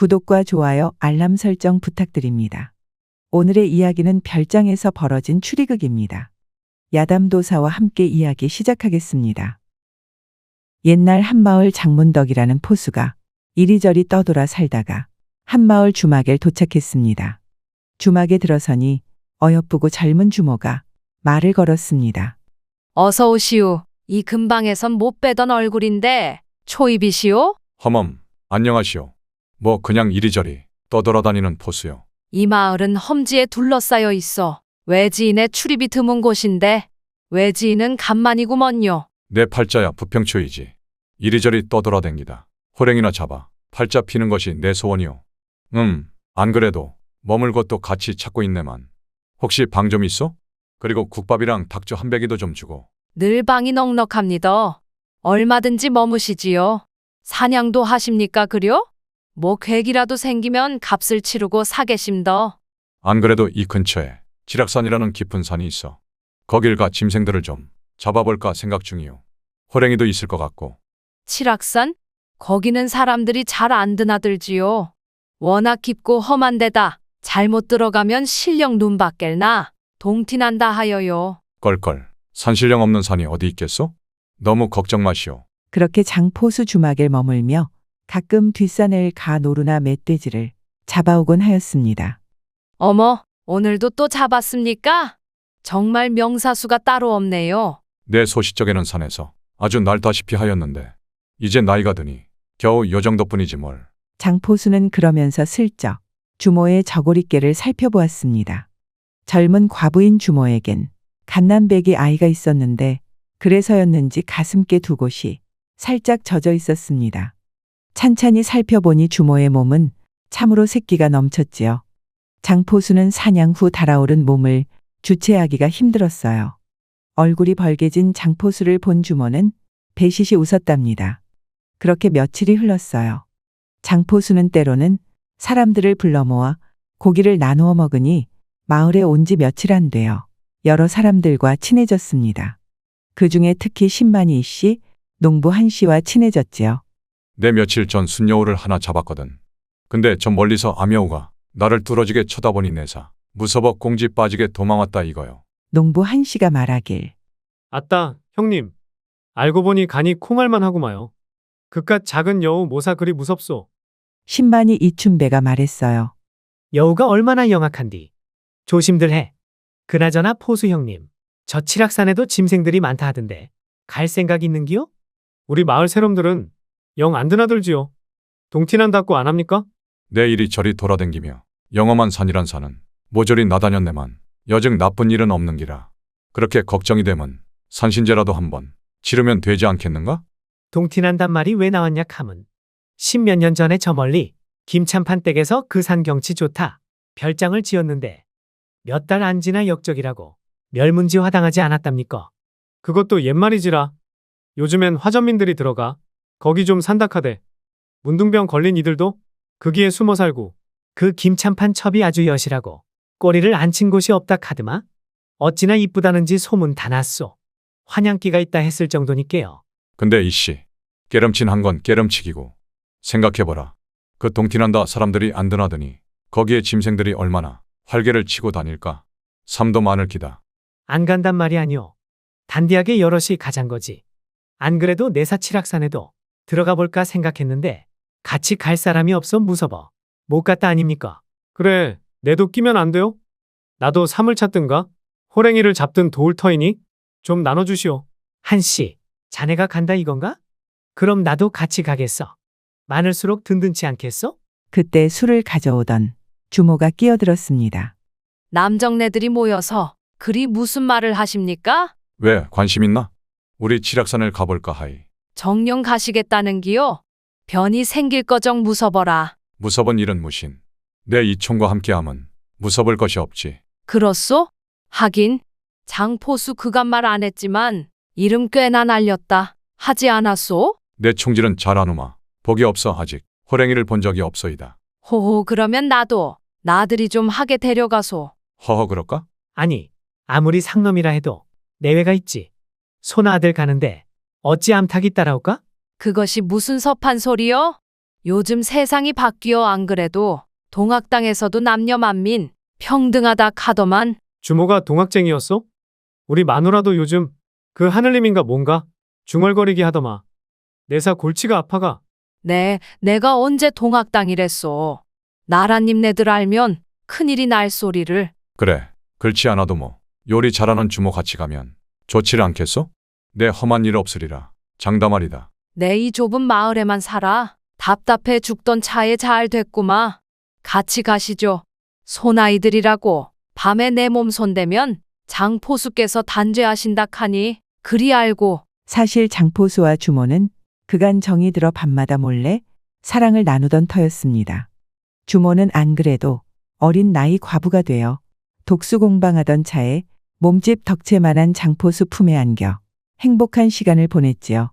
구독과 좋아요, 알람 설정 부탁드립니다. 오늘의 이야기는 별장에서 벌어진 추리극입니다. 야담도사와 함께 이야기 시작하겠습니다. 옛날 한마을 장문덕이라는 포수가 이리저리 떠돌아 살다가 한마을 주막에 도착했습니다. 주막에 들어서니 어여쁘고 젊은 주모가 말을 걸었습니다. 어서 오시오. 이 근방에선 못 빼던 얼굴인데 초입이시오? 허멈, 안녕하시오. 뭐 그냥 이리저리 떠돌아다니는 포수요. 이 마을은 험지에 둘러싸여 있어 외지인의 출입이 드문 곳인데 외지인은 간만이구먼요. 내 팔자야 부평초이지. 이리저리 떠돌아댕기다 호랭이나 잡아 팔자 피는 것이 내 소원이오. 안 그래도 머물 곳도 같이 찾고 있네만. 혹시 방 좀 있어? 그리고 국밥이랑 닭주 한 배기도 좀 주고. 늘 방이 넉넉합니다. 얼마든지 머무시지요. 사냥도 하십니까 그려? 뭐 괴기라도 생기면 값을 치르고 사계심더. 안 그래도 이 근처에 지락산이라는 깊은 산이 있어. 거길 가 짐승들을 좀 잡아볼까 생각 중이오. 호랭이도 있을 것 같고. 칠악산? 거기는 사람들이 잘 안 드나들지요. 워낙 깊고 험한 데다 잘못 들어가면 실력 눈밖을나 동티난다 하여요. 껄껄. 산신령 없는 산이 어디 있겠소? 너무 걱정 마시오. 그렇게 장포수 주막에 머물며 가끔 뒷산을 가 노루나 멧돼지를 잡아오곤 하였습니다. 어머, 오늘도 또 잡았습니까? 정말 명사수가 따로 없네요. 내 소시적에는 산에서 아주 날다시피 하였는데 이제 나이가 드니 겨우 요 정도뿐이지 뭘. 장포수는 그러면서 슬쩍 주모의 저고리깨를 살펴보았습니다. 젊은 과부인 주모에겐 갓난배기 아이가 있었는데 그래서였는지 가슴께 두 곳이 살짝 젖어 있었습니다. 찬찬히 살펴보니 주모의 몸은 참으로 새끼가 넘쳤지요. 장포수는 사냥 후 달아오른 몸을 주체하기가 힘들었어요. 얼굴이 벌개진 장포수를 본 주모는 배시시 웃었답니다. 그렇게 며칠이 흘렀어요. 장포수는 때로는 사람들을 불러 모아 고기를 나누어 먹으니 마을에 온 지 며칠 안 돼요. 여러 사람들과 친해졌습니다. 그 중에 특히 신만이 씨, 농부 한 씨와 친해졌지요. 내 며칠 전 순여우를 하나 잡았거든. 근데 저 멀리서 암여우가 나를 뚫어지게 쳐다보니 내사 무서워 공지 빠지게 도망왔다 이거요. 농부 한 씨가 말하길. 아따, 형님. 알고 보니 간이 콩알만 하구마요. 그깟 작은 여우 모사 그리 무섭소. 신만이 이춘배가 말했어요. 여우가 얼마나 영악한디. 조심들 해. 그나저나 포수 형님. 저 칠악산에도 짐승들이 많다 하던데 갈 생각 있는기요? 우리 마을 새롬들은 영 안 드나들지요. 동티난다고 안 합니까? 내 이리저리 돌아댕기며 영험한 산이란 산은 모조리 나다녔네만 여즉 나쁜 일은 없는기라. 그렇게 걱정이 되면 산신제라도 한번 치르면 되지 않겠는가? 동티난단 말이 왜 나왔냐 카문. 십몇 년 전에 저 멀리 김참판 댁에서 그 산 경치 좋다 별장을 지었는데 몇 달 안 지나 역적이라고 멸문지화당하지 않았답니까? 그것도 옛말이지라. 요즘엔 화전민들이 들어가 거기 좀 산닥하대. 문둥병 걸린 이들도 거기에 숨어 살고. 그 김참판 첩이 아주 여시라고 꼬리를 안 친 곳이 없다 카드마. 어찌나 이쁘다는지 소문 다 났소. 환양기가 있다 했을 정도니께요. 근데 이씨 깨름친 한 건 깨름치기고 생각해보라. 그 동티난다 사람들이 안 드나드니 거기에 짐승들이 얼마나 활개를 치고 다닐까. 삶도 많을 기다. 안 간단 말이 아니오. 단디하게 여럿이 가잔 거지. 안 그래도 내사 칠악산에도 들어가 볼까 생각했는데 같이 갈 사람이 없어 무서워. 못 갔다 아닙니까? 그래, 내도 끼면 안 돼요? 나도 삶을 찾든가 호랭이를 잡든 도울 터이니 좀 나눠주시오. 한씨, 자네가 간다 이건가? 그럼 나도 같이 가겠어. 많을수록 든든치 않겠어? 그때 술을 가져오던 주모가 끼어들었습니다. 남정네들이 모여서 그리 무슨 말을 하십니까? 왜 관심 있나? 우리 칠악산을 가볼까 하이. 정령 가시겠다는 기요? 변이 생길 거정 무서워라. 무섭은 일은 무신. 내 이총과 함께함은 무섭을 것이 없지. 그렇소? 하긴 장포수 그간 말 안 했지만 이름 꽤나 날렸다 하지 않았소? 내 총질은 잘 아누마. 복이 없어 아직 호랭이를 본 적이 없소이다. 호호 그러면 나도 나들이 좀 하게 데려가소. 허허 그럴까? 아니, 아무리 상놈이라 해도 내외가 있지. 소나 아들 가는데 어찌 암탉이 따라올까? 그것이 무슨 섭한 소리요? 요즘 세상이 바뀌어 안 그래도 동학당에서도 남녀 만민 평등하다 카더만. 주모가 동학쟁이였어? 우리 마누라도 요즘 그 하늘님인가 뭔가 중얼거리기 하더마. 내사 골치가 아파가. 내가 언제 동학당이랬어. 나라님 네들 알면 큰일이 날 소리를. 그래, 그렇지 않아도 뭐 요리 잘하는 주모 같이 가면 좋지를 않겠소? 내 험한 일 없으리라. 장담하리다. 내 이 좁은 마을에만 살아. 답답해 죽던 차에 잘 됐구마. 같이 가시죠. 소나이들이라고 밤에 내 몸 손대면 장포수께서 단죄하신다 카니 그리 알고. 사실 장포수와 주모는 그간 정이 들어 밤마다 몰래 사랑을 나누던 터였습니다. 주모는 안 그래도 어린 나이 과부가 되어 독수공방하던 차에 몸집 덕체만한 장포수 품에 안겨 행복한 시간을 보냈지요.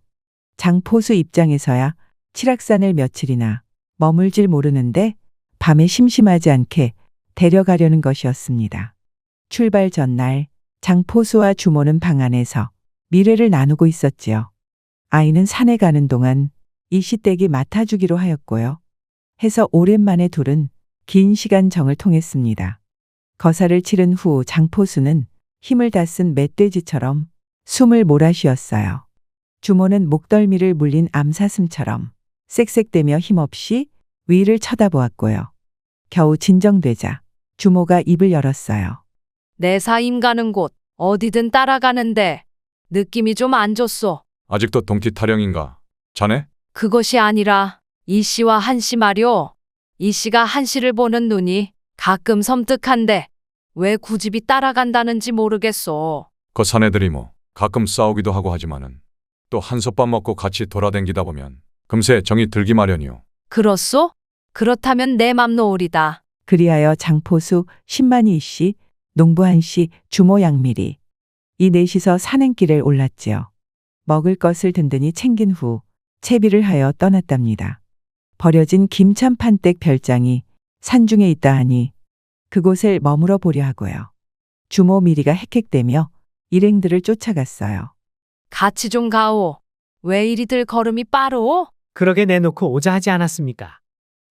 장포수 입장에서야 칠악산을 며칠이나 머물질 모르는데 밤에 심심하지 않게 데려가려는 것이었습니다. 출발 전날 장포수와 주모는 방 안에서 미래를 나누고 있었지요. 아이는 산에 가는 동안 이씨댁이 맡아주기로 하였고요. 해서 오랜만에 둘은 긴 시간 정을 통했습니다. 거사를 치른 후 장포수는 힘을 다 쓴 멧돼지처럼 숨을 몰아쉬었어요. 주모는 목덜미를 물린 암사슴처럼 쌕쌕대며 힘없이 위를 쳐다보았고요. 겨우 진정되자 주모가 입을 열었어요. 내사 임 가는 곳 어디든 따라가는데 느낌이 좀 안 좋소. 아직도 동티 타령인가? 자네? 그것이 아니라 이 씨와 한 씨 말이오. 이 씨가 한 씨를 보는 눈이 가끔 섬뜩한데 왜 구집이 따라간다는지 모르겠소. 그 사내들이 뭐 가끔 싸우기도 하고 하지만은 또 한솥밥 먹고 같이 돌아댕기다 보면 금세 정이 들기 마련이오. 그렇소? 그렇다면 내 맘 놓으리다. 그리하여 장포수, 신만이 씨, 농부한 씨, 주모 양미리 이 넷이서 산행길을 올랐지요. 먹을 것을 든든히 챙긴 후 채비를 하여 떠났답니다. 버려진 김참판댁 별장이 산중에 있다 하니 그곳을 머물러 보려 하고요. 주모 미리가 헥헥대며 일행들을 쫓아갔어요. 같이 좀 가오. 왜 이리들 걸음이 빠르오? 그러게 내놓고 오자 하지 않았습니까?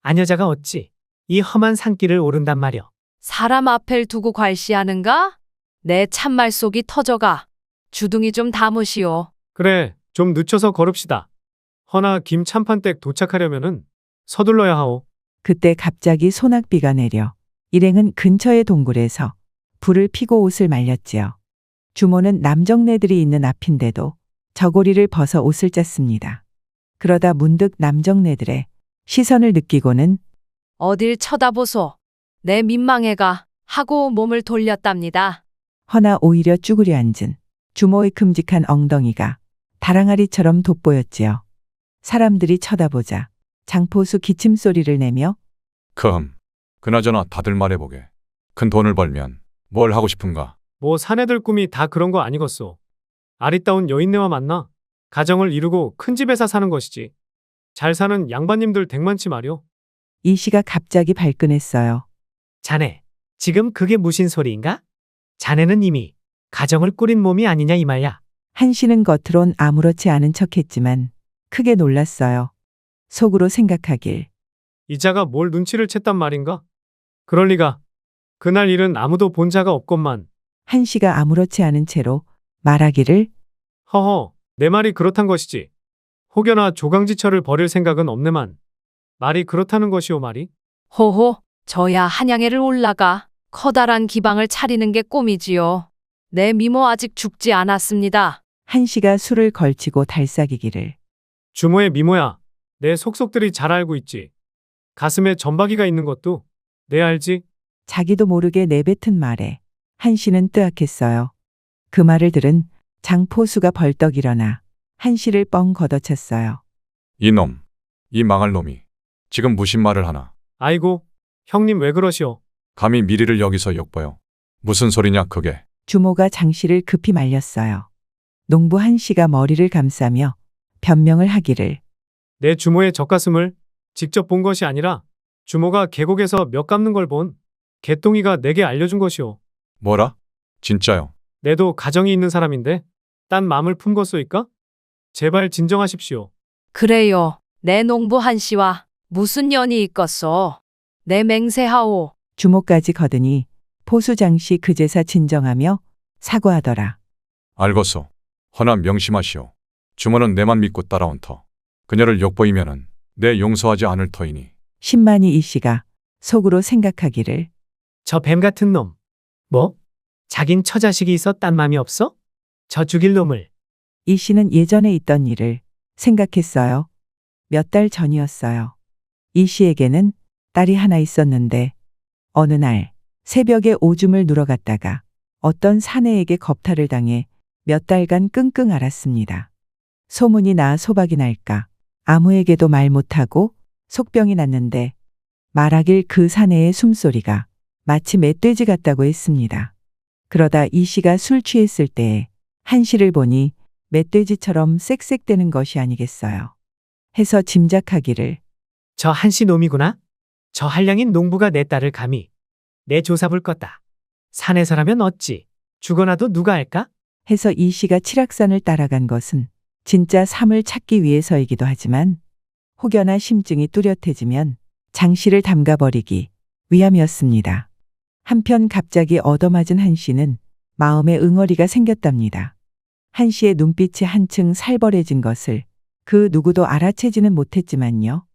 아녀자가 어찌 이 험한 산길을 오른단 말여. 사람 앞을 두고 괄시하는가? 내 참말 속이 터져가. 주둥이 좀 담으시오. 그래, 좀 늦춰서 걸읍시다. 허나 김참판댁 도착하려면은 서둘러야 하오. 그때 갑자기 소낙비가 내려 일행은 근처의 동굴에서 불을 피고 옷을 말렸지요. 주모는 남정네들이 있는 앞인데도 저고리를 벗어 옷을 짰습니다. 그러다 문득 남정네들의 시선을 느끼고는 어딜 쳐다보소. 내 민망해가 하고 몸을 돌렸답니다. 허나 오히려 쭈그려 앉은 주모의 큼직한 엉덩이가 다랑아리처럼 돋보였지요. 사람들이 쳐다보자 장포수 기침 소리를 내며 그나저나 다들 말해보게. 큰 돈을 벌면 뭘 하고 싶은가? 뭐 사내들 꿈이 다 그런 거 아니겠소. 아리따운 여인네와 만나 가정을 이루고 큰 집에서 사는 것이지. 잘 사는 양반님들 댁만치 말이오. 이 씨가 갑자기 발끈했어요. 자네, 지금 그게 무슨 소리인가? 자네는 이미 가정을 꾸린 몸이 아니냐 이 말야. 한 씨는 겉으론 아무렇지 않은 척했지만 크게 놀랐어요. 속으로 생각하길 이자가 뭘 눈치를 챘단 말인가? 그럴 리가. 그날 일은 아무도 본 자가 없건만. 한 씨가 아무렇지 않은 채로 말하기를 허허, 내 말이 그렇단 것이지. 혹여나 조강지처를 버릴 생각은 없네만. 말이 그렇다는 것이오 말이. 호호, 저야 한양에를 올라가 커다란 기방을 차리는 게 꿈이지요. 내 미모 아직 죽지 않았습니다. 한 씨가 술을 걸치고 달싹이기를 주모의 미모야. 내 속속들이 잘 알고 있지. 가슴에 점박이가 있는 것도 내 알지. 자기도 모르게 내뱉은 말에 한 씨는 뜨악했어요. 그 말을 들은 장포수가 벌떡 일어나 한 씨를 뻥 걷어찼어요. 이놈, 이 망할 놈이 지금 무슨 말을 하나? 아이고, 형님 왜 그러시오. 감히 미리를 여기서 욕보여. 무슨 소리냐 그게. 주모가 장 씨를 급히 말렸어요. 농부 한 씨가 머리를 감싸며 변명을 하기를 내 주모의 젖가슴을 직접 본 것이 아니라 주모가 계곡에서 몇 감는 걸 본 개똥이가 내게 알려준 것이오. 뭐라? 진짜요? 내도 가정이 있는 사람인데 딴 마음을 품겠소이까? 제발 진정하십시오. 그래요. 내 농부 한 씨와 무슨 연이 있겠소? 내 맹세하오. 주모까지 거드니 포수장씨 그제사 진정하며 사과하더라. 알겠소. 허나 명심하시오. 주모는 내만 믿고 따라온 터. 그녀를 욕보이면은 내 용서하지 않을 터이니. 신만이 이 씨가 속으로 생각하기를 저 뱀 같은 놈. 뭐? 자긴 처자식이 있어 딴 맘이 없어? 저 죽일 놈을. 이 씨는 예전에 있던 일을 생각했어요. 몇 달 전이었어요. 이 씨에게는 딸이 하나 있었는데 어느 날 새벽에 오줌을 누러 갔다가 어떤 사내에게 겁탈을 당해 몇 달간 끙끙 앓았습니다. 소문이 나 소박이 날까 아무에게도 말 못하고 속병이 났는데 말하길 그 사내의 숨소리가 마치 멧돼지 같다고 했습니다. 그러다 이 씨가 술 취했을 때에 한 씨를 보니 멧돼지처럼 쌕쌕대는 것이 아니겠어요. 해서 짐작하기를 저 한씨 놈이구나. 저 한량인 농부가 내 딸을 감히 내 조사불 껐다. 산에서라면 어찌 죽어나도 누가 알까? 해서 이 씨가 칠악산을 따라간 것은 진짜 삶을 찾기 위해서이기도 하지만 혹여나 심증이 뚜렷해지면 장씨를 담가버리기 위함이었습니다. 한편 갑자기 얻어맞은 한 씨는 마음에 응어리가 생겼답니다. 한 씨의 눈빛이 한층 살벌해진 것을 그 누구도 알아채지는 못했지만요.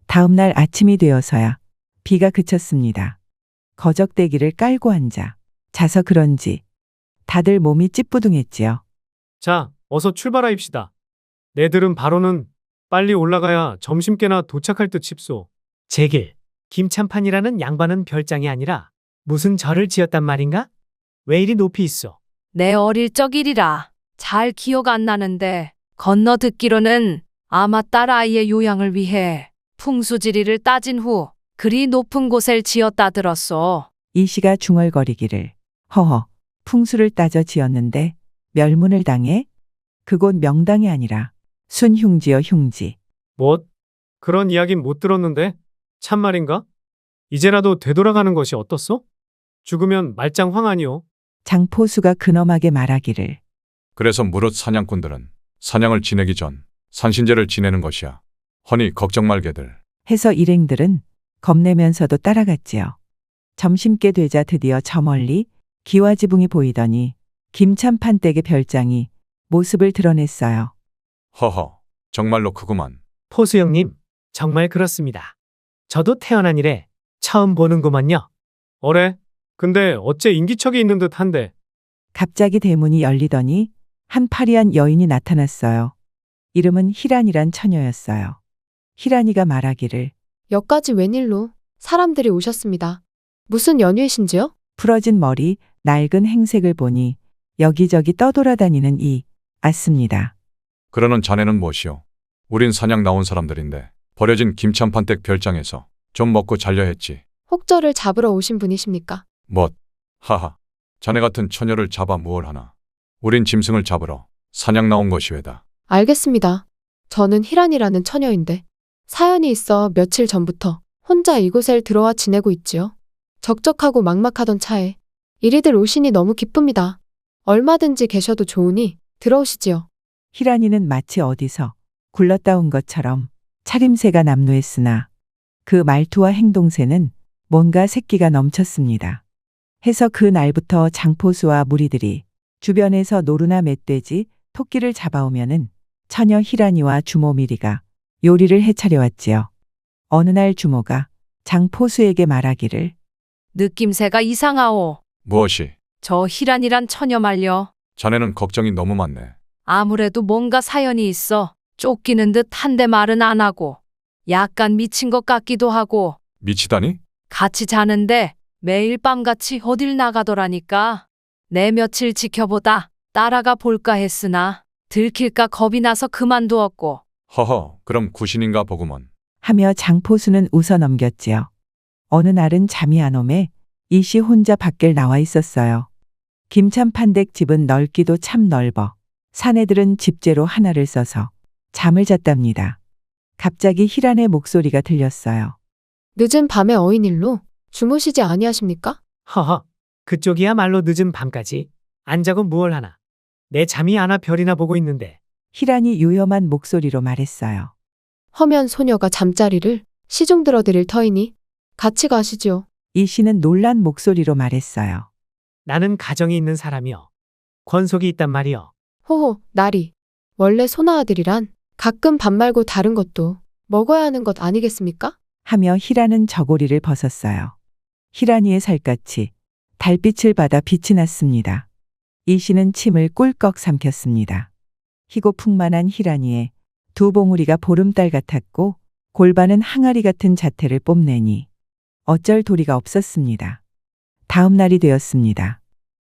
다음 날 아침이 되어서야 비가 그쳤습니다. 거적대기를 깔고 앉아 자서 그런지 다들 몸이 찌뿌둥했지요. 자, 어서 출발하입시다. 내들은 바로는 빨리 올라가야 점심께나 도착할 듯 싶소. 제길, 김참판이라는 양반은 별장이 아니라 무슨 절을 지었단 말인가? 왜 이리 높이 있어? 내 어릴 적 일이라 잘 기억 안 나는데 건너 듣기로는 아마 딸 아이의 요양을 위해 풍수지리를 따진 후 그리 높은 곳을 지었다 들었소. 이 씨가 중얼거리기를 허허 풍수를 따져 지었는데 멸문을 당해 그곳 명당이 아니라 순흉지여 흉지. 뭐? 그런 이야긴 못 들었는데? 참말인가? 이제라도 되돌아가는 것이 어떻소? 죽으면 말짱 황 아니오. 장포수가 근엄하게 말하기를 그래서 무릇 사냥꾼들은 사냥을 지내기 전 산신제를 지내는 것이야. 허니 걱정 말게들. 해서 일행들은 겁내면서도 따라갔지요. 점심께 되자 드디어 저 멀리 기와지붕이 보이더니 김참판 댁의 별장이 모습을 드러냈어요. 허허, 정말로 크구만. 포수 형님, 정말 그렇습니다. 저도 태어난 이래 처음 보는구먼요. 어래? 근데 어째 인기척이 있는 듯 한데. 갑자기 대문이 열리더니 한 파리한 여인이 나타났어요. 이름은 희란이란 처녀였어요. 희란이가 말하기를 여기까지 웬일로 사람들이 오셨습니다. 무슨 연유이신지요? 풀어진 머리, 낡은 행색을 보니 여기저기 떠돌아다니는 이 앗습니다. 그러는 자네는 무엇이오? 우린 사냥 나온 사람들인데 버려진 김참판댁 별장에서 좀 먹고 잘려 했지. 혹저를 잡으러 오신 분이십니까? 뭣? 하하. 자네 같은 처녀를 잡아 무얼 하나. 우린 짐승을 잡으러 사냥 나온 것이 왜다. 알겠습니다. 저는 희란이라는 처녀인데 사연이 있어 며칠 전부터 혼자 이곳에 들어와 지내고 있지요. 적적하고 막막하던 차에 이리들 오시니 너무 기쁩니다. 얼마든지 계셔도 좋으니 들어오시지요. 희란이는 마치 어디서 굴렀다 온 것처럼 차림새가 남루했으나 그 말투와 행동새는 뭔가 새끼가 넘쳤습니다. 해서 그 날부터 장포수와 무리들이 주변에서 노루나 멧돼지, 토끼를 잡아오면은 처녀 희란이와 주모 미리가 요리를 해차려왔지요. 어느 날 주모가 장포수에게 말하기를 느낌새가 이상하오. 무엇이? 저 희란이란 처녀 말려. 자네는 걱정이 너무 많네. 아무래도 뭔가 사연이 있어. 쫓기는 듯 한데 말은 안 하고. 약간 미친 것 같기도 하고. 미치다니? 같이 자는데 매일 밤같이 어딜 나가더라니까. 내 며칠 지켜보다 따라가 볼까 했으나 들킬까 겁이 나서 그만두었고. 허허, 그럼 구신인가 보구먼. 하며 장포수는 웃어 넘겼지요. 어느 날은 잠이 안 오매 이 씨 혼자 밖을 나와 있었어요. 김참판댁 집은 넓기도 참 넓어 사내들은 집재로 하나를 써서 잠을 잤답니다. 갑자기 희란의 목소리가 들렸어요. 늦은 밤에 어인일로 주무시지 아니하십니까? 허허, 그쪽이야말로 늦은 밤까지 안 자고 무얼 하나. 내 잠이 안 와 별이나 보고 있는데. 희란이 요염한 목소리로 말했어요. 허면 소녀가 잠자리를 시중 들어드릴 터이니 같이 가시지요. 이 씨는 놀란 목소리로 말했어요. 나는 가정이 있는 사람이여. 권속이 있단 말이여. 호호, 나리. 원래 소나아들이란 가끔 밥 말고 다른 것도 먹어야 하는 것 아니겠습니까? 하며 희라는 저고리를 벗었어요. 희란이의 살갗이 달빛을 받아 빛이 났습니다. 이 씨는 침을 꿀꺽 삼켰습니다. 희고 풍만한 희란이의 두 봉우리가 보름달 같았고 골반은 항아리 같은 자태를 뽐내니 어쩔 도리가 없었습니다. 다음 날이 되었습니다.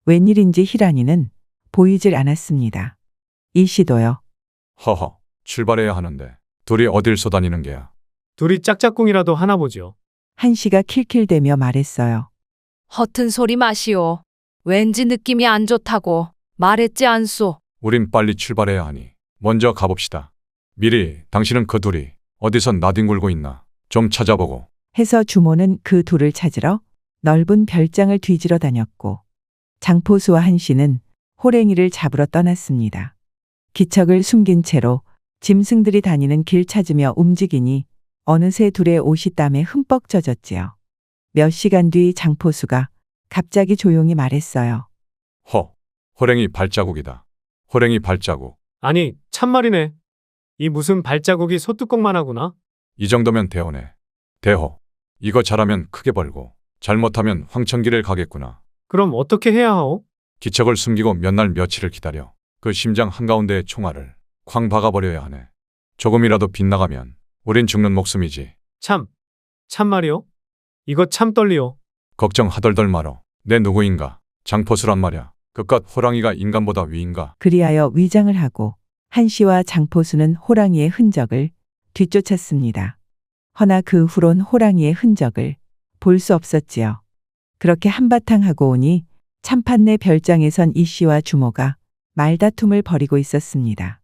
웬일인지 희란이는 보이질 않았습니다. 이 씨도요. 허허, 출발해야 하는데 둘이 어딜 쏘다니는 게야. 둘이 짝짝꿍이라도 하나 보지요. 한 씨가 킬킬대며 말했어요. 허튼 소리 마시오. 왠지 느낌이 안 좋다고 말했지 않소. 우린 빨리 출발해야 하니 먼저 가봅시다. 미리 당신은 그 둘이 어디서 나뒹굴고 있나 좀 찾아보고. 해서 주모는 그 둘을 찾으러 넓은 별장을 뒤지러 다녔고 장포수와 한 씨는 호랭이를 잡으러 떠났습니다. 기척을 숨긴 채로 짐승들이 다니는 길 찾으며 움직이니 어느새 둘의 옷이 땀에 흠뻑 젖었지요. 몇 시간 뒤 장포수가 갑자기 조용히 말했어요. 호랭이 발자국이다. 호랭이 발자국. 아니, 참말이네. 이 무슨 발자국이 소뚜껑만 하구나. 이 정도면 대호네. 대호. 이거 잘하면 크게 벌고 잘못하면 황천길을 가겠구나. 그럼 어떻게 해야 하오? 기척을 숨기고 몇 날 며칠을 기다려 그 심장 한가운데에 총알을 쾅 박아버려야 하네. 조금이라도 빗나가면 우린 죽는 목숨이지. 참말이요? 이거 참 떨리요. 걱정 하덜덜 말어. 내 누구인가? 장포수란 말야. 그깟 호랑이가 인간보다 위인가? 그리하여 위장을 하고 한 씨와 장포수는 호랑이의 흔적을 뒤쫓았습니다. 허나 그 후론 호랑이의 흔적을 볼 수 없었지요. 그렇게 한바탕 하고 오니 참판내 별장에선 이 씨와 주모가 말다툼을 벌이고 있었습니다.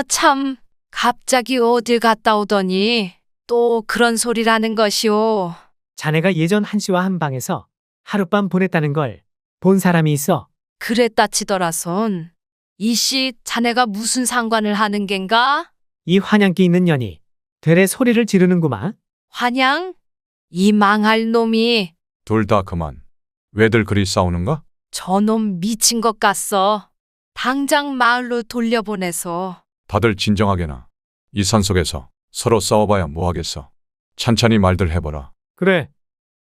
참. 갑자기 어딜 갔다 오더니 또 그런 소리라는 것이오. 자네가 예전 한 씨와 한 방에서 하룻밤 보냈다는 걸 본 사람이 있어. 그랬다 치더라손. 이씨 자네가 무슨 상관을 하는 겐가? 이 환양기 있는 년이 되레 소리를 지르는구만. 환양? 이 망할 놈이 둘 다 그만. 왜들 그리 싸우는가? 저놈 미친 것 같소. 당장 마을로 돌려보내소. 다들 진정하게나. 이 산속에서 서로 싸워봐야 뭐하겠어. 찬찬히 말들 해보라. 그래.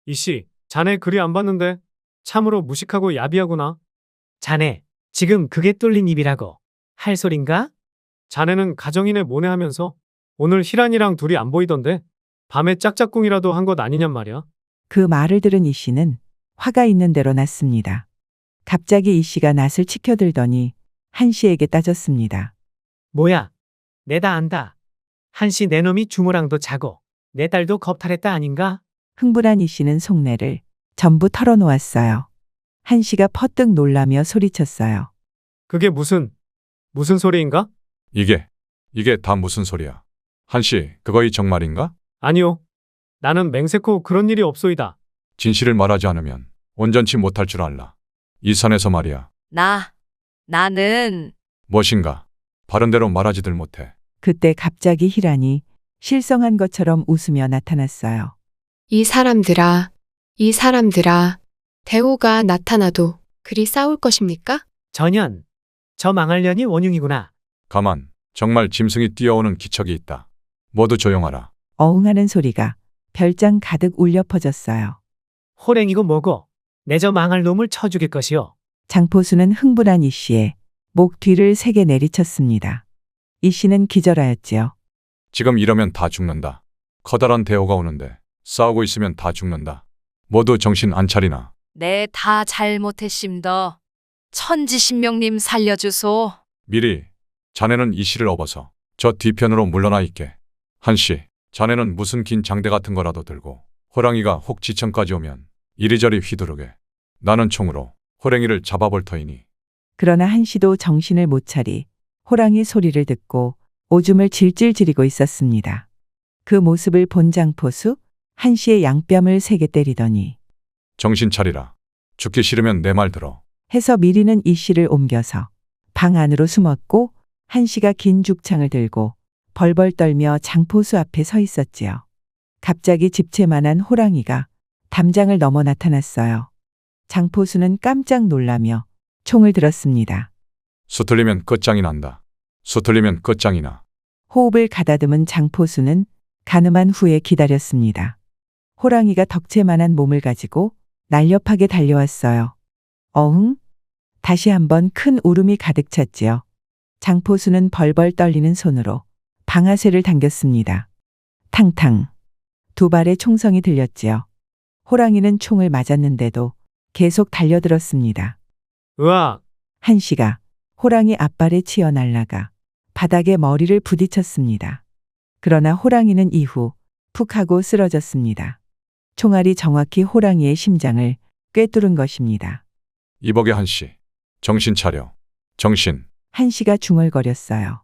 이씨, 자네 글이 안 봤는데 참으로 무식하고 야비하구나. 자네, 지금 그게 뚫린 입이라고 할 소린가? 자네는 가정이네 뭐네 하면서 오늘 희란이랑 둘이 안 보이던데 밤에 짝짝꿍이라도 한 것 아니냔 말이야. 그 말을 들은 이 씨는 화가 있는 대로 났습니다. 갑자기 이 씨가 낯을 치켜들더니 한 씨에게 따졌습니다. 뭐야? 내다 안다. 한씨 내 놈이 주모랑도 자고 내 딸도 겁탈했다 아닌가? 흥분한 이 씨는 속내를 전부 털어놓았어요. 한 씨가 퍼뜩 놀라며 소리쳤어요. 그게 무슨 소리인가? 이게 다 무슨 소리야? 한씨, 그거이 정말인가? 아니요. 나는 맹세코 그런 일이 없소이다. 진실을 말하지 않으면 온전치 못할 줄 알라. 이 산에서 말이야. 나는 무엇인가? 바른대로 말하지들 못해. 그때 갑자기 희란이 실성한 것처럼 웃으며 나타났어요. 이 사람들아, 대호가 나타나도 그리 싸울 것입니까? 전현, 저 망할 년이 원흉이구나. 가만, 정말 짐승이 뛰어오는 기척이 있다. 모두 조용하라. 어흥하는 소리가 별장 가득 울려 퍼졌어요. 호랭이고 뭐고 내 저 망할 놈을 쳐 죽일 것이요. 장포수는 흥분한 이 씨의 목 뒤를 세게 내리쳤습니다. 이 씨는 기절하였지요. 지금 이러면 다 죽는다. 커다란 대호가 오는데 싸우고 있으면 다 죽는다. 모두 정신 안 차리나. 내 다 잘못했심더. 천지신명님 살려주소. 미리 자네는 이 씨를 업어서 저 뒤편으로 물러나 있게. 한씨, 자네는 무슨 긴 장대 같은 거라도 들고 호랑이가 혹 지천까지 오면 이리저리 휘두르게. 나는 총으로 호랑이를 잡아볼 터이니. 그러나 한 씨도 정신을 못 차리 호랑이 소리를 듣고 오줌을 질질 지리고 있었습니다. 그 모습을 본 장포수 한 씨의 양뺨을 세게 때리더니 정신 차리라. 죽기 싫으면 내 말 들어. 해서 미리는 이 씨를 옮겨서 방 안으로 숨었고 한 씨가 긴 죽창을 들고 벌벌 떨며 장포수 앞에 서 있었지요. 갑자기 집채만한 호랑이가 담장을 넘어 나타났어요. 장포수는 깜짝 놀라며 총을 들었습니다. 수틀리면 끝장이 난다. 수틀리면 끝장이 나. 호흡을 가다듬은 장포수는 가늠한 후에 기다렸습니다. 호랑이가 덕채만한 몸을 가지고 날렵하게 달려왔어요. 어흥? 다시 한번 큰 울음이 가득 찼지요. 장포수는 벌벌 떨리는 손으로 방아쇠를 당겼습니다. 탕탕. 두 발의 총성이 들렸지요. 호랑이는 총을 맞았는데도 계속 달려들었습니다. 으악! 한시가 호랑이 앞발에 치여 날아가 바닥에 머리를 부딪혔습니다. 그러나 호랑이는 이후 푹 하고 쓰러졌습니다. 총알이 정확히 호랑이의 심장을 꿰뚫은 것입니다. 이복의 한씨. 정신 차려. 정신. 한시가 중얼거렸어요.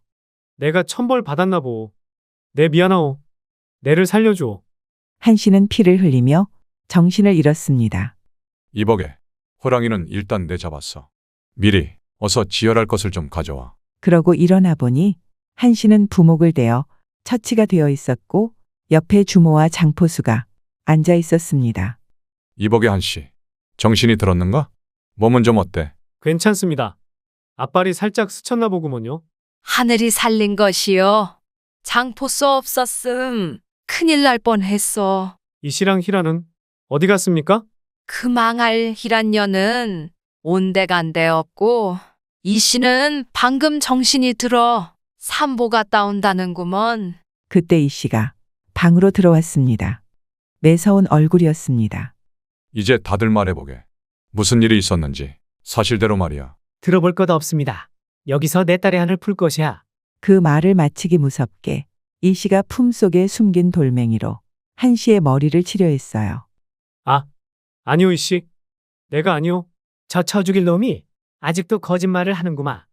내가 천벌 받았나 보. 내 미안하오. 내를 살려줘. 한시는 피를 흘리며 정신을 잃었습니다. 이복의. 호랑이는 일단 내잡았어. 미리 어서 지혈할 것을 좀 가져와. 그러고 일어나 보니 한시는 부목을 대어 처치가 되어 있었고 옆에 주모와 장포수가 앉아 있었습니다. 이복의 한씨. 정신이 들었는가? 몸은 좀 어때? 괜찮습니다. 앞발이 살짝 스쳤나 보구먼요. 하늘이 살린 것이요. 장포수 없었음. 큰일 날 뻔했어. 이씨랑 희라는 어디 갔습니까? 그 망할 희란녀는 온데간데 없고 이 씨는 방금 정신이 들어 산보 갔다 온다는구먼. 그때 이 씨가 방으로 들어왔습니다. 매서운 얼굴이었습니다. 이제 다들 말해보게. 무슨 일이 있었는지 사실대로 말이야. 들어볼 것 없습니다. 여기서 내 딸의 한을 풀 것이야. 그 말을 마치기 무섭게 이 씨가 품속에 숨긴 돌멩이로 한 씨의 머리를 치려 했어요. 아니오 이씨. 내가 아니오. 저 쳐 죽일 놈이 아직도 거짓말을 하는구마.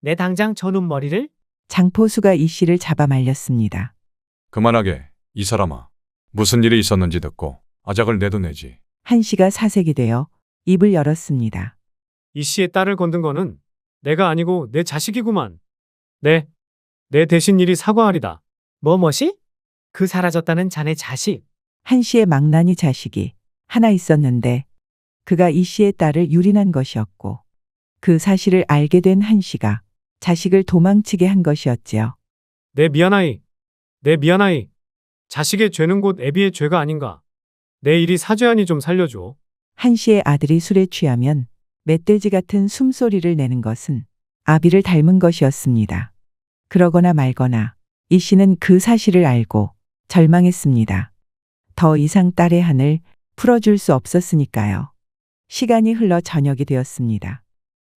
내 당장 저놈 머리를 장포수가 이 씨를 잡아 말렸습니다. 그만하게. 이 사람아. 무슨 일이 있었는지 듣고 아작을 내도 내지. 한 씨가 사색이 되어 입을 열었습니다. 이씨의 딸을 건든 거는 내가 아니고 내 자식이구만. 내 대신 일이 사과하리다. 뭐뭐시? 그 사라졌다는 자네 자식. 한 씨의 망나니 자식이 하나 있었는데 그가 이 씨의 딸을 유린한 것이었고 그 사실을 알게 된 한 씨가 자식을 도망치게 한 것이었지요. 내 미안하이. 자식의 죄는 곧 애비의 죄가 아닌가. 내 일이 사죄하니 좀 살려줘. 한 씨의 아들이 술에 취하면 멧돼지 같은 숨소리를 내는 것은 아비를 닮은 것이었습니다. 그러거나 말거나 이 씨는 그 사실을 알고 절망했습니다. 더 이상 딸의 한을 풀어줄 수 없었으니까요. 시간이 흘러 저녁이 되었습니다.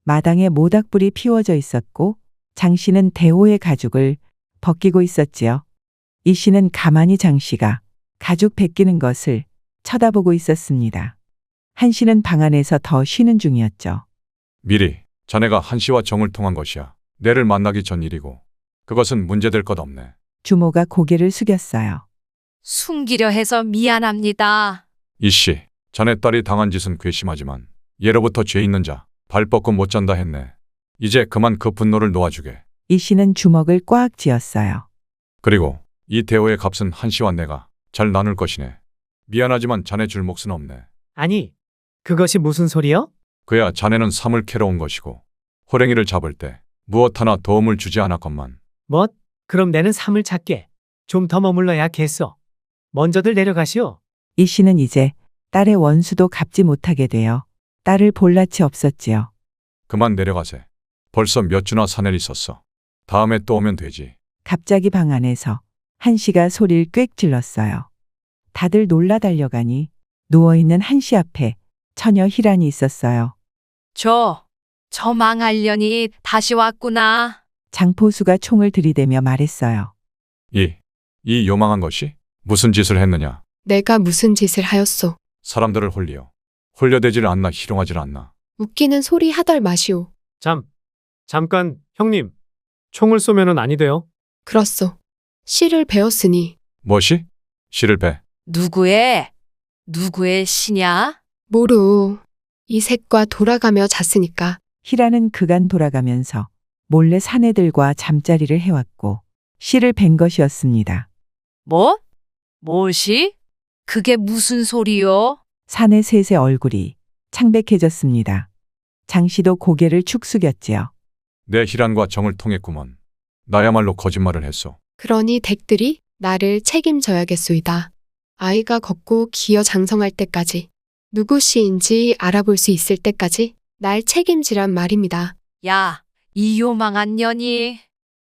마당에 모닥불이 피워져 있었고 장 씨는 대호의 가죽을 벗기고 있었지요. 이 씨는 가만히 장 씨가 가죽 벗기는 것을 쳐다보고 있었습니다. 한 씨는 방 안에서 더 쉬는 중이었죠. 미리 자네가 한씨와 정을 통한 것이야. 내를 만나기 전 일이고 그것은 문제될 것 없네. 주모가 고개를 숙였어요. 숨기려 해서 미안합니다. 이씨, 자네 딸이 당한 짓은 괘씸하지만 예로부터 죄 있는 자 발 뻗고 못 잔다 했네. 이제 그만 그 분노를 놓아주게. 이 씨는 주먹을 꽉 쥐었어요. 그리고 이 대호의 값은 한씨와 내가 잘 나눌 것이네. 미안하지만 자네 줄 몫은 없네. 아니, 그것이 무슨 소리여? 그야 자네는 삼을 캐러 온 것이고 호랭이를 잡을 때 무엇 하나 도움을 주지 않았건만. 뭐? 그럼 내는 삶을 찾게. 좀 더 머물러야겠어. 먼저들 내려가시오. 이 씨는 이제 딸의 원수도 갚지 못하게 되어 딸을 볼 낯이 없었지요. 그만 내려가세. 벌써 몇 주나 사내리 있었어. 다음에 또 오면 되지. 갑자기 방 안에서 한 씨가 소리를 꽥 질렀어요. 다들 놀라 달려가니 누워있는 한 씨 앞에 처녀 희란이 있었어요. 저 망할년이 다시 왔구나. 장포수가 총을 들이대며 말했어요. 이 요망한 것이 무슨 짓을 했느냐. 내가 무슨 짓을 하였소? 사람들을 홀려대질 않나 희롱하질 않나. 웃기는 소리 하덜 마시오. 잠깐, 형님. 총을 쏘면은 아니 돼요? 그렇소. 씨를 베었으니 무엇이? 씨를 배. 누구의 시냐? 모루. 이 색과 돌아가며 잤으니까. 희란은 그간 돌아가면서 몰래 사내들과 잠자리를 해왔고 씨를 벤 것이었습니다. 뭐? 무엇이? 그게 무슨 소리요? 사내 셋의 얼굴이 창백해졌습니다. 장 씨도 고개를 축 숙였지요. 내 희란과 정을 통했구먼. 나야말로 거짓말을 했소. 그러니 댁들이 나를 책임져야겠소이다. 아이가 걷고 기어 장성할 때까지, 누구시인지 알아볼 수 있을 때까지 날 책임지란 말입니다. 야, 이 요망한 년이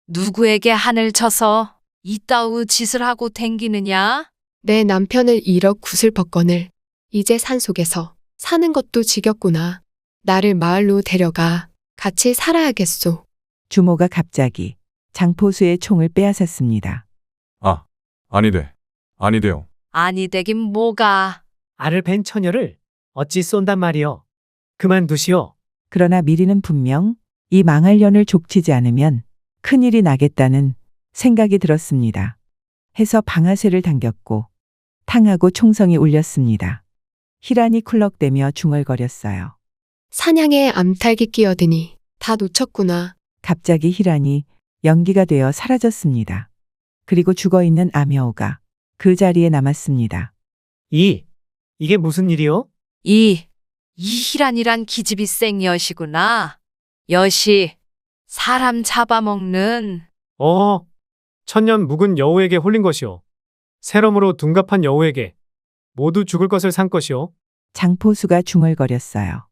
누구에게 한을 쳐서 이따우 짓을 하고 댕기느냐? 내 남편을 잃어 구슬퍼건을 이제 산속에서 사는 것도 지겹구나. 나를 마을로 데려가 같이 살아야겠소. 주모가 갑자기 장포수의 총을 빼앗았습니다. 아, 아니 돼. 아니 돼요. 아니 되긴 뭐가. 알을 벤 처녀를 어찌 쏜단 말이여. 그만두시오. 그러나 미리는 분명 이 망할 년을 족치지 않으면 큰일이 나겠다는 생각이 들었습니다. 해서 방아쇠를 당겼고 탕하고 총성이 울렸습니다. 희란이 쿨럭대며 중얼거렸어요. 사냥에 암탉이 끼어드니 다 놓쳤구나. 갑자기 희란이 연기가 되어 사라졌습니다. 그리고 죽어있는 아며오가 그 자리에 남았습니다. 이게 무슨 일이요? 이 희란이란 기집이 생 여시구나. 여시, 사람 잡아먹는. 천년 묵은 여우에게 홀린 것이오. 세럼으로 둔갑한 여우에게 모두 죽을 것을 산 것이오. 장포수가 중얼거렸어요.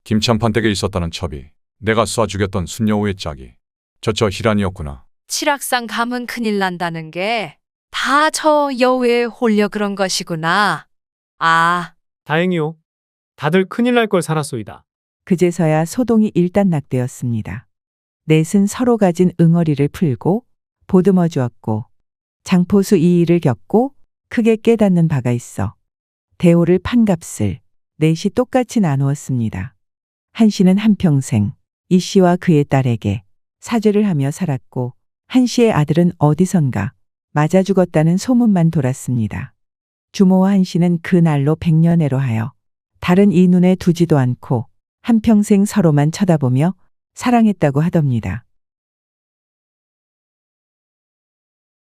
김참판 댁에 있었다는 첩이 내가 쏴 죽였던 순여우의 짝이 저 희란이었구나. 칠악산 가면 큰일 난다는 게 다 저 여우에 홀려 그런 것이구나. 아, 다행이오. 다들 큰일 날 걸 살았소이다. 그제서야 소동이 일단락되었습니다. 넷은 서로 가진 응어리를 풀고 보듬어 주었고 장포수 이 일을 겪고 크게 깨닫는 바가 있어 대오를 판 값을 넷이 똑같이 나누었습니다. 한 씨는 한평생 이 씨와 그의 딸에게 사죄를 하며 살았고 한 씨의 아들은 어디선가 맞아 죽었다는 소문만 돌았습니다. 주모와 한 씨는 그 날로 백년해로 하여 다른 이 눈에 두지도 않고 한평생 서로만 쳐다보며 사랑했다고 하답니다.